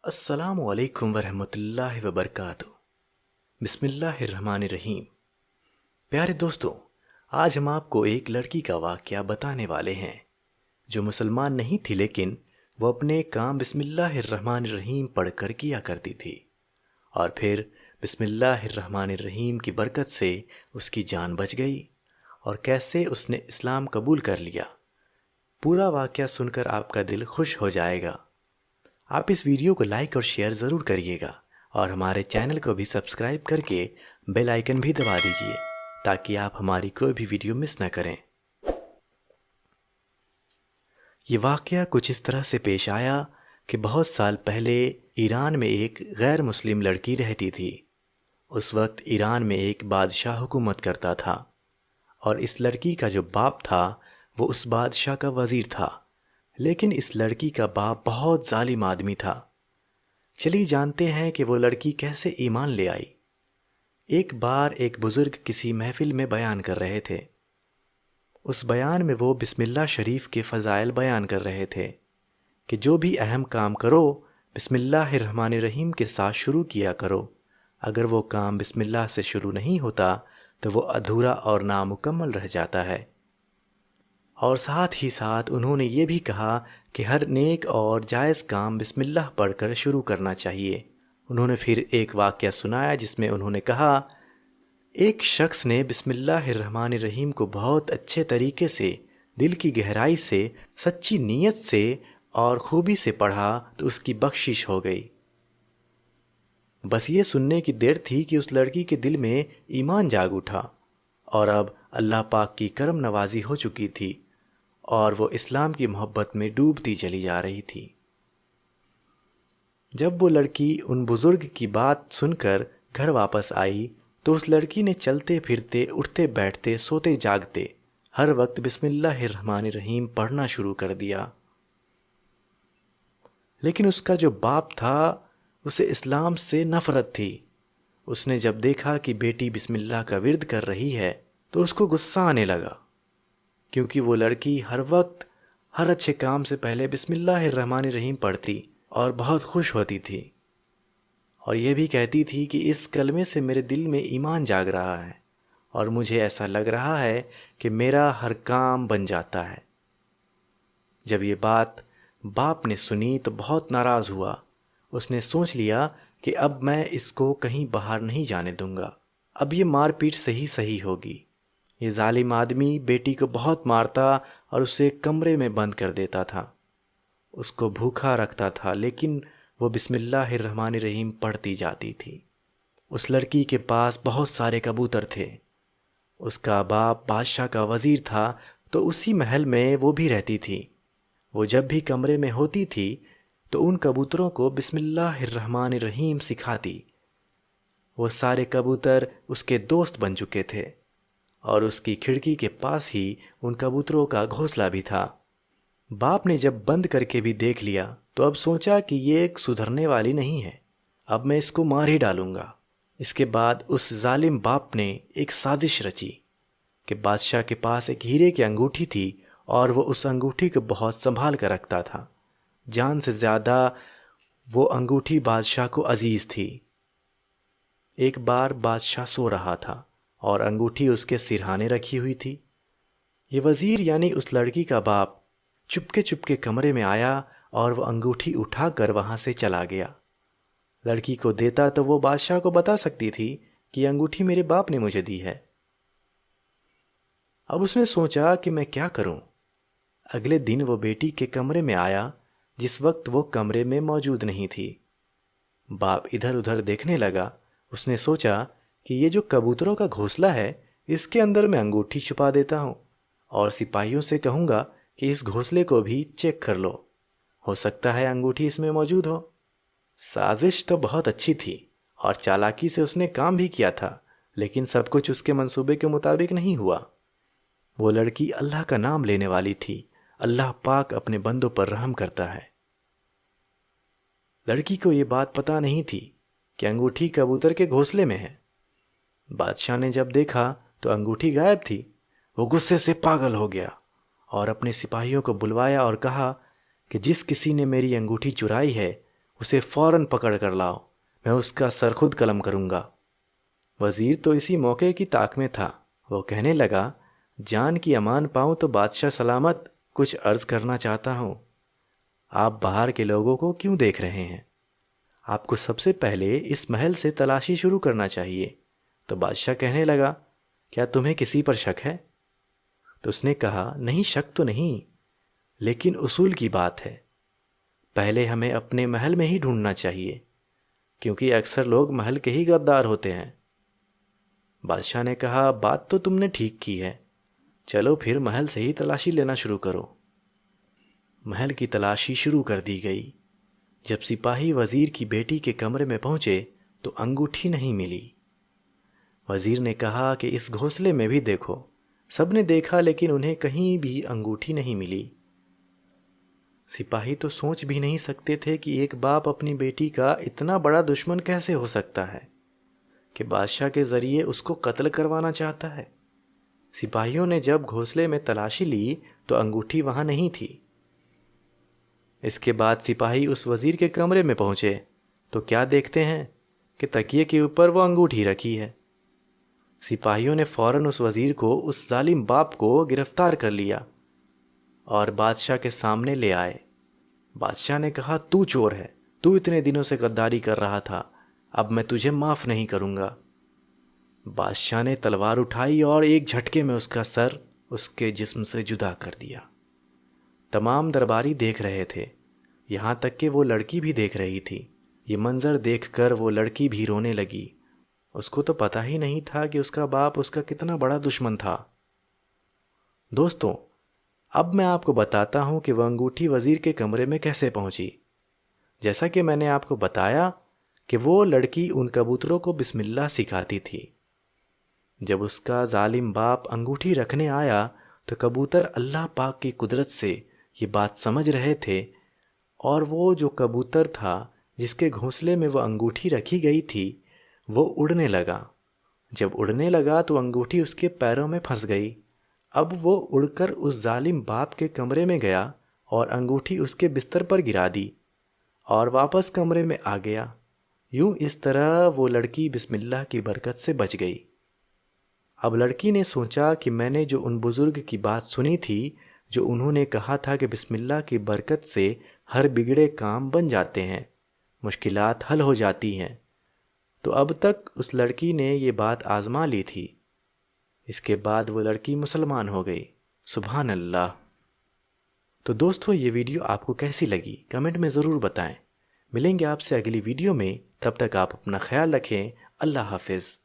السلام علیکم ورحمۃ اللہ وبرکاتہ۔ بسم اللہ الرحمن الرحیم۔ پیارے دوستوں، آج ہم آپ کو ایک لڑکی کا واقعہ بتانے والے ہیں جو مسلمان نہیں تھی، لیکن وہ اپنے کام بسم اللہ الرحمن الرحیم پڑھ کر کیا کرتی تھی، اور پھر بسم اللہ الرحمن الرحیم کی برکت سے اس کی جان بچ گئی، اور کیسے اس نے اسلام قبول کر لیا۔ پورا واقعہ سن کر آپ کا دل خوش ہو جائے گا۔ آپ اس ویڈیو کو لائک اور شیئر ضرور کریے گا، اور ہمارے چینل کو بھی سبسکرائب کر کے بیل آئیکن بھی دبا دیجئے تاکہ آپ ہماری کوئی بھی ویڈیو مس نہ کریں۔ یہ واقعہ کچھ اس طرح سے پیش آیا کہ بہت سال پہلے ایران میں ایک غیر مسلم لڑکی رہتی تھی۔ اس وقت ایران میں ایک بادشاہ حکومت کرتا تھا، اور اس لڑکی کا جو باپ تھا وہ اس بادشاہ کا وزیر تھا، لیکن اس لڑکی کا باپ بہت ظالم آدمی تھا۔ چلیے جانتے ہیں کہ وہ لڑکی کیسے ایمان لے آئی۔ ایک بار ایک بزرگ کسی محفل میں بیان کر رہے تھے۔ اس بیان میں وہ بسم اللہ شریف کے فضائل بیان کر رہے تھے کہ جو بھی اہم کام کرو بسم اللہ الرحمن الرحیم کے ساتھ شروع کیا کرو۔ اگر وہ کام بسم اللہ سے شروع نہیں ہوتا تو وہ ادھورا اور نامکمل رہ جاتا ہے۔ اور ساتھ ہی ساتھ انہوں نے یہ بھی کہا کہ ہر نیک اور جائز کام بسم اللہ پڑھ کر شروع کرنا چاہیے۔ انہوں نے پھر ایک واقعہ سنایا جس میں انہوں نے کہا، ایک شخص نے بسم اللہ الرحمن الرحیم کو بہت اچھے طریقے سے، دل کی گہرائی سے، سچی نیت سے اور خوبی سے پڑھا تو اس کی بخشش ہو گئی۔ بس یہ سننے کی دیر تھی کہ اس لڑکی کے دل میں ایمان جاگ اٹھا، اور اب اللہ پاک کی کرم نوازی ہو چکی تھی، اور وہ اسلام کی محبت میں ڈوبتی چلی جا رہی تھی۔ جب وہ لڑکی ان بزرگ کی بات سن کر گھر واپس آئی تو اس لڑکی نے چلتے پھرتے، اٹھتے بیٹھتے، سوتے جاگتے ہر وقت بسم اللہ الرحمن الرحیم پڑھنا شروع کر دیا۔ لیکن اس کا جو باپ تھا اسے اسلام سے نفرت تھی۔ اس نے جب دیکھا کہ بیٹی بسم اللہ کا ورد کر رہی ہے تو اس کو غصہ آنے لگا، کیونکہ وہ لڑکی ہر وقت ہر اچھے کام سے پہلے بسم اللہ الرحمن الرحیم پڑھتی اور بہت خوش ہوتی تھی، اور یہ بھی کہتی تھی کہ اس کلمے سے میرے دل میں ایمان جاگ رہا ہے، اور مجھے ایسا لگ رہا ہے کہ میرا ہر کام بن جاتا ہے۔ جب یہ بات باپ نے سنی تو بہت ناراض ہوا۔ اس نے سوچ لیا کہ اب میں اس کو کہیں باہر نہیں جانے دوں گا، اب یہ مار پیٹ صحیح ہوگی۔ یہ ظالم آدمی بیٹی کو بہت مارتا اور اسے کمرے میں بند کر دیتا تھا، اس کو بھوکا رکھتا تھا، لیکن وہ بسم اللہ الرحمن الرحیم پڑھتی جاتی تھی۔ اس لڑکی کے پاس بہت سارے کبوتر تھے۔ اس کا باپ بادشاہ کا وزیر تھا تو اسی محل میں وہ بھی رہتی تھی۔ وہ جب بھی کمرے میں ہوتی تھی تو ان کبوتروں کو بسم اللہ الرحمن الرحیم سکھاتی۔ وہ سارے کبوتر اس کے دوست بن چکے تھے، اور اس کی کھڑکی کے پاس ہی ان کبوتروں کا گھونسلہ بھی تھا۔ باپ نے جب بند کر کے بھی دیکھ لیا تو اب سوچا کہ یہ ایک سدھرنے والی نہیں ہے، اب میں اس کو مار ہی ڈالوں گا۔ اس کے بعد اس ظالم باپ نے ایک سازش رچی کہ بادشاہ کے پاس ایک ہیرے کی انگوٹھی تھی، اور وہ اس انگوٹھی کو بہت سنبھال کر رکھتا تھا۔ جان سے زیادہ وہ انگوٹھی بادشاہ کو عزیز تھی۔ ایک بار بادشاہ سو رہا تھا اور انگوٹھی اس کے سرہانے رکھی ہوئی تھی۔ یہ وزیر یعنی اس لڑکی کا باپ چپکے کمرے میں آیا اور وہ انگوٹھی اٹھا کر وہاں سے چلا گیا۔ لڑکی کو دیتا تو وہ بادشاہ کو بتا سکتی تھی کہ یہ انگوٹھی میرے باپ نے مجھے دی ہے۔ اب اس نے سوچا کہ میں کیا کروں۔ اگلے دن وہ بیٹی کے کمرے میں آیا جس وقت وہ کمرے میں موجود نہیں تھی۔ باپ ادھر ادھر دیکھنے لگا۔ اس نے سوچا کہ یہ جو کبوتروں کا گھونسلہ ہے اس کے اندر میں انگوٹھی چھپا دیتا ہوں، اور سپاہیوں سے کہوں گا کہ اس گھونسلے کو بھی چیک کر لو، ہو سکتا ہے انگوٹھی اس میں موجود ہو۔ سازش تو بہت اچھی تھی اور چالاکی سے اس نے کام بھی کیا تھا، لیکن سب کچھ اس کے منصوبے کے مطابق نہیں ہوا۔ وہ لڑکی اللہ کا نام لینے والی تھی۔ اللہ پاک اپنے بندوں پر رحم کرتا ہے۔ لڑکی کو یہ بات پتہ نہیں تھی کہ انگوٹھی کبوتر کے گھونسلے میں ہے۔ بادشاہ نے جب دیکھا تو انگوٹھی غائب تھی۔ وہ غصے سے پاگل ہو گیا اور اپنے سپاہیوں کو بلوایا اور کہا کہ جس کسی نے میری انگوٹھی چرائی ہے اسے فوراً پکڑ کر لاؤ، میں اس کا سر خود قلم کروں گا۔ وزیر تو اسی موقع کی طاق میں تھا، وہ کہنے لگا، جان کی امان پاؤں تو بادشاہ سلامت، کچھ عرض کرنا چاہتا ہوں۔ آپ باہر کے لوگوں کو کیوں دیکھ رہے ہیں؟ آپ کو سب سے پہلے اس محل سے تلاشی شروع کرنا چاہیے۔ تو بادشاہ کہنے لگا، کیا تمہیں کسی پر شک ہے؟ تو اس نے کہا، نہیں، شک تو نہیں، لیکن اصول کی بات ہے، پہلے ہمیں اپنے محل میں ہی ڈھونڈنا چاہیے، کیونکہ اکثر لوگ محل کے ہی غدار ہوتے ہیں۔ بادشاہ نے کہا، بات تو تم نے ٹھیک کی ہے، چلو پھر محل سے ہی تلاشی لینا شروع کرو۔ محل کی تلاشی شروع کر دی گئی۔ جب سپاہی وزیر کی بیٹی کے کمرے میں پہنچے تو انگوٹھی نہیں ملی۔ وزیر نے کہا کہ اس گھونسلے میں بھی دیکھو۔ سب نے دیکھا لیکن انہیں کہیں بھی انگوٹھی نہیں ملی۔ سپاہی تو سوچ بھی نہیں سکتے تھے کہ ایک باپ اپنی بیٹی کا اتنا بڑا دشمن کیسے ہو سکتا ہے کہ بادشاہ کے ذریعے اس کو قتل کروانا چاہتا ہے۔ سپاہیوں نے جب گھونسلے میں تلاشی لی تو انگوٹھی وہاں نہیں تھی۔ اس کے بعد سپاہی اس وزیر کے کمرے میں پہنچے تو کیا دیکھتے ہیں کہ تکیے کے اوپر وہ انگوٹھی رکھی ہے۔ سپاہیوں نے فوراً اس وزیر کو، اس ظالم باپ کو گرفتار کر لیا اور بادشاہ کے سامنے لے آئے۔ بادشاہ نے کہا، تو چور ہے، تو اتنے دنوں سے غداری کر رہا تھا، اب میں تجھے معاف نہیں کروں گا۔ بادشاہ نے تلوار اٹھائی اور ایک جھٹکے میں اس کا سر اس کے جسم سے جدا کر دیا۔ تمام درباری دیکھ رہے تھے، یہاں تک کہ وہ لڑکی بھی دیکھ رہی تھی۔ یہ منظر دیکھ کر وہ لڑکی بھی رونے لگی۔ اس کو تو پتہ ہی نہیں تھا کہ اس کا باپ اس کا کتنا بڑا دشمن تھا۔ دوستوں، اب میں آپ کو بتاتا ہوں کہ وہ انگوٹھی وزیر کے کمرے میں کیسے پہنچی۔ جیسا کہ میں نے آپ کو بتایا کہ وہ لڑکی ان کبوتروں کو بسم اللہ سکھاتی تھی۔ جب اس کا ظالم باپ انگوٹھی رکھنے آیا تو کبوتر اللہ پاک کی قدرت سے یہ بات سمجھ رہے تھے، اور وہ جو کبوتر تھا جس کے گھونسلے میں وہ انگوٹھی رکھی گئی تھی وہ اڑنے لگا۔ جب اڑنے لگا تو انگوٹھی اس کے پیروں میں پھنس گئی۔ اب وہ اڑ کر اس ظالم باپ کے کمرے میں گیا اور انگوٹھی اس کے بستر پر گرا دی اور واپس کمرے میں آ گیا۔ یوں اس طرح وہ لڑکی بسم اللہ کی برکت سے بچ گئی۔ اب لڑکی نے سوچا کہ میں نے جو ان بزرگ کی بات سنی تھی، جو انہوں نے کہا تھا کہ بسم اللہ کی برکت سے ہر بگڑے کام بن جاتے ہیں، مشکلات حل ہو جاتی ہیں، تو اب تک اس لڑکی نے یہ بات آزما لی تھی۔ اس کے بعد وہ لڑکی مسلمان ہو گئی۔ سبحان اللہ۔ تو دوستو، یہ ویڈیو آپ کو کیسی لگی کمنٹ میں ضرور بتائیں۔ ملیں گے آپ سے اگلی ویڈیو میں، تب تک آپ اپنا خیال رکھیں۔ اللہ حافظ۔